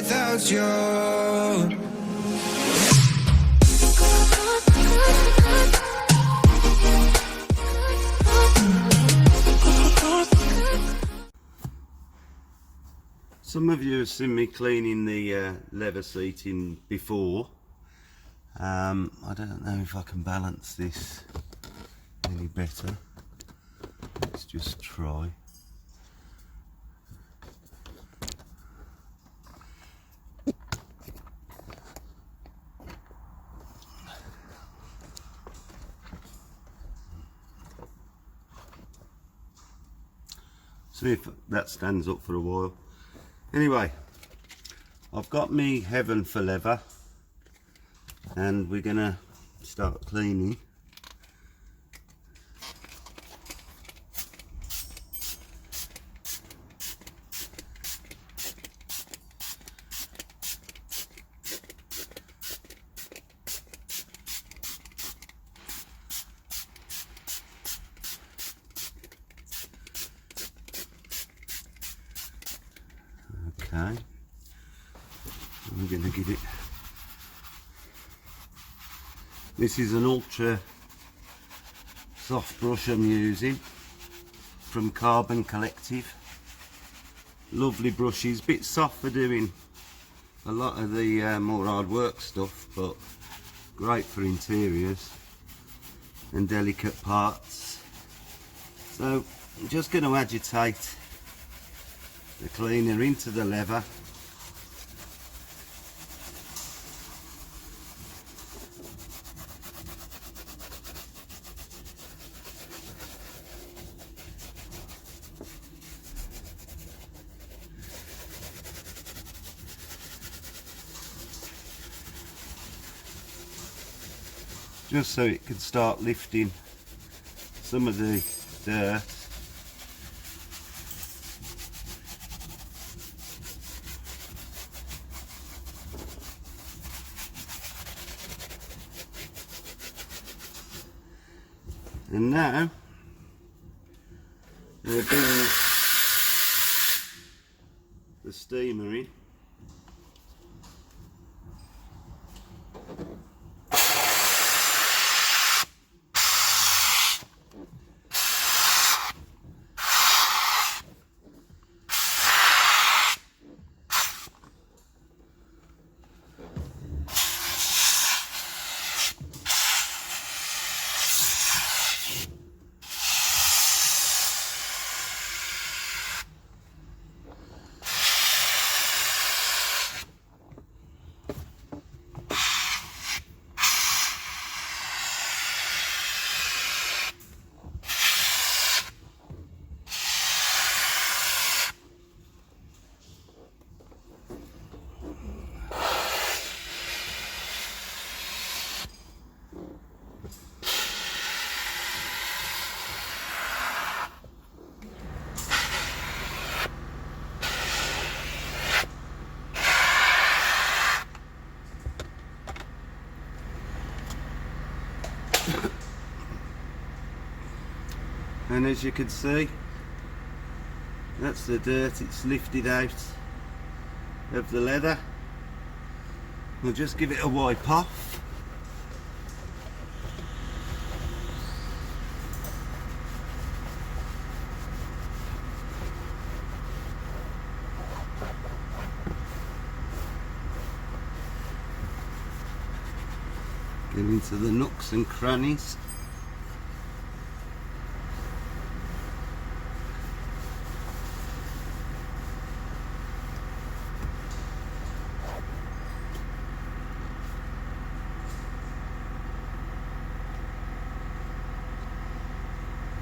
without you. Some of you have seen me cleaning the leather seating before. I don't know if I can balance this any better. Let's just try. See if that stands up for a while. Anyway, I've got me heaven for leather and we're gonna start cleaning. Okay, we're going to give it, this is an ultra soft brush I'm using from Carbon Collective. Lovely brushes, bit soft for doing a lot of the more hard work stuff, but great for interiors and delicate parts. So I'm just going to agitate the cleaner into the leather. Just so it can start lifting some of the dirt. And now we'll bring the steamer in. And as you can see, that's the dirt it's lifted out of the leather. We'll just give it a wipe off. Get into the nooks and crannies.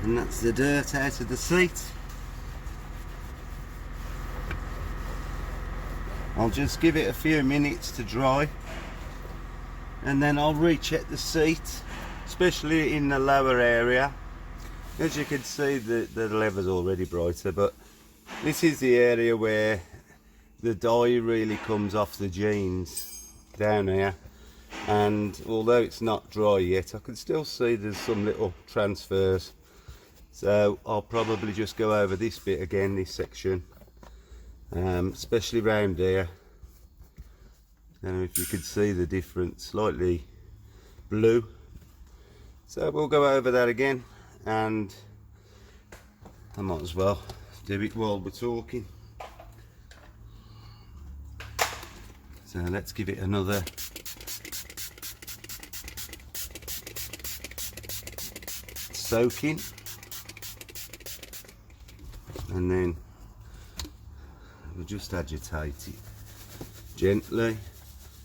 And that's the dirt out of the seat. I'll just give it a few minutes to dry and then I'll recheck the seat, especially in the lower area. As you can see, the leather's already brighter, but this is the area where the dye really comes off the jeans down here. And although it's not dry yet, I can still see there's some little transfers. So I'll probably just go over this bit again, this section, especially round here, Don't know if you could see the difference, slightly blue. So we'll go over that again, and I might as well do it while we're talking. So let's give it another soaking, and then we'll just agitate it gently.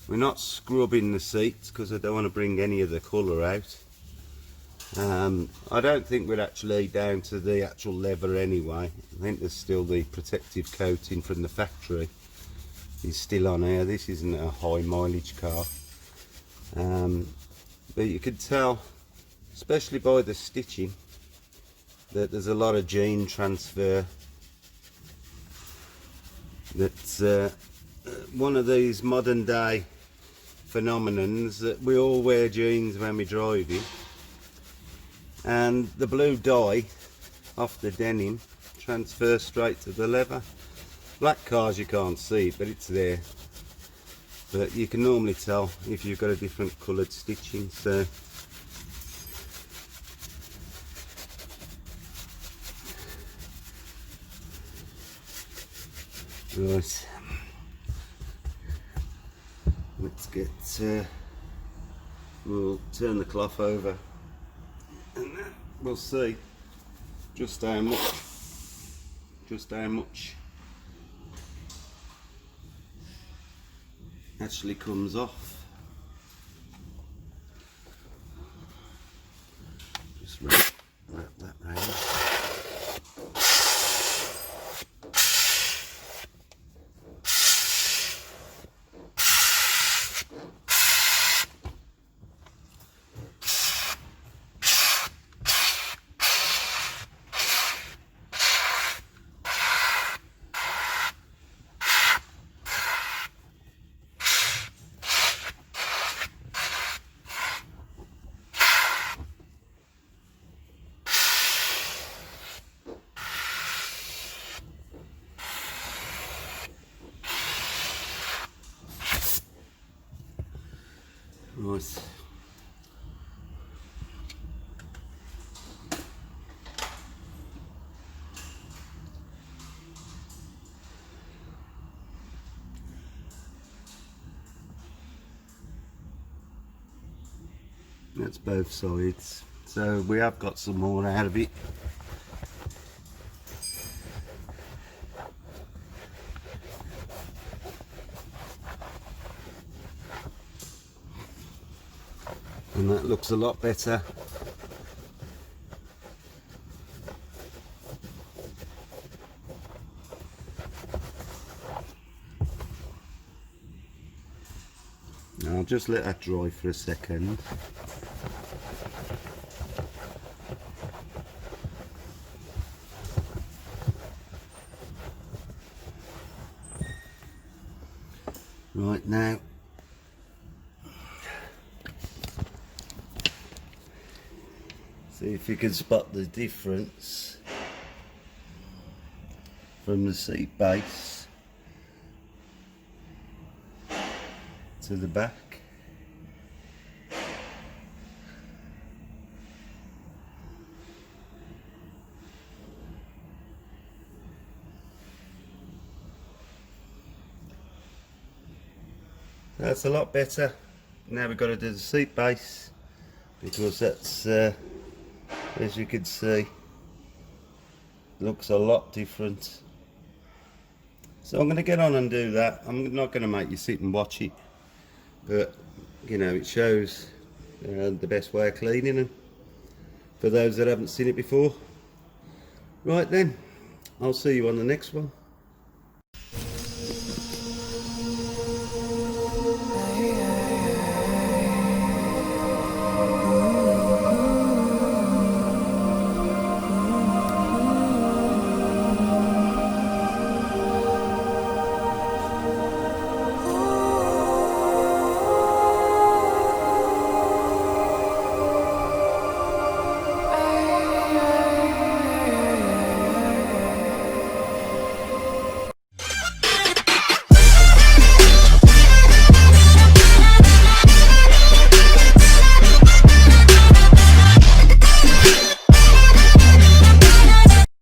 We're not scrubbing the seats because I don't want to bring any of the colour out. I don't think we're actually down to the actual leather anyway. I think there's still the protective coating from the factory is still on here. This isn't a high mileage car, but you could tell, especially by the stitching, that there's a lot of gene transfer. That's one of these modern day phenomenons that we all wear jeans when we're driving, and the blue dye off the denim transfers straight to the leather. Black cars you can't see it, but it's there, but you can normally tell if you've got a different coloured stitching. So right, let's get we'll turn the cloth over and then we'll see just how much actually comes off. Just wrap that round. Right. That's both sides. So we have got some more out of it. And that looks a lot better. Now I'll just let that dry for a second. Right, now see if you can spot the difference from the seat base to the back. That's a lot better. Now we've got to do the seat base, because that's as you can see, looks a lot different. So I'm going to get on and do that. I'm not going to make you sit and watch it, but you know, it shows the best way of cleaning them for those that haven't seen it before. Right then, I'll see you on the next one.